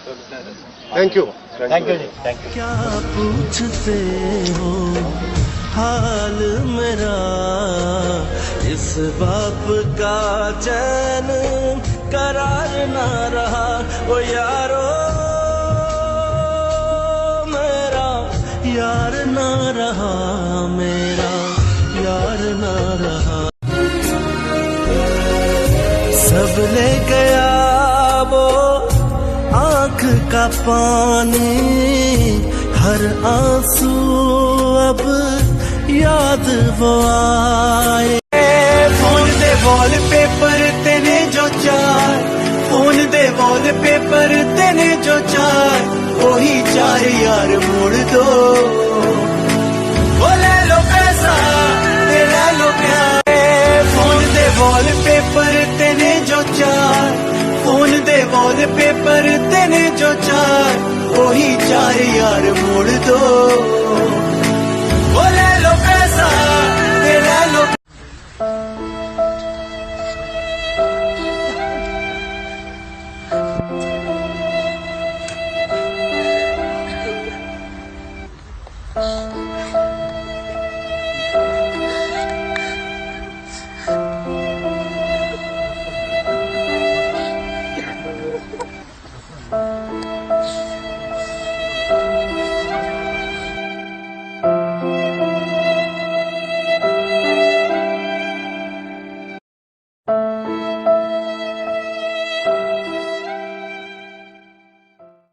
Thank you जी, thank you. क्या पूछते हो हाल मेरा, इस बाप का चैन करार ना रहा। ओ यारो मेरा यार ना रहा, मेरा यार ना रहा। सब ले गया वो आँख का पानी, हर आंसू अब याद वो आए। फोन दे वॉलपेपर तेने जो चार, फोन दे वॉलपेपर तेने जो चार, वही चार यार मोड़ दो। वो ले लो पैसा ले लो प्यार। फोन दे वॉलपेपर तेने जो चार, फोन दे वॉलपेपर तेने जो चार, वही चार यार मोड़ दो।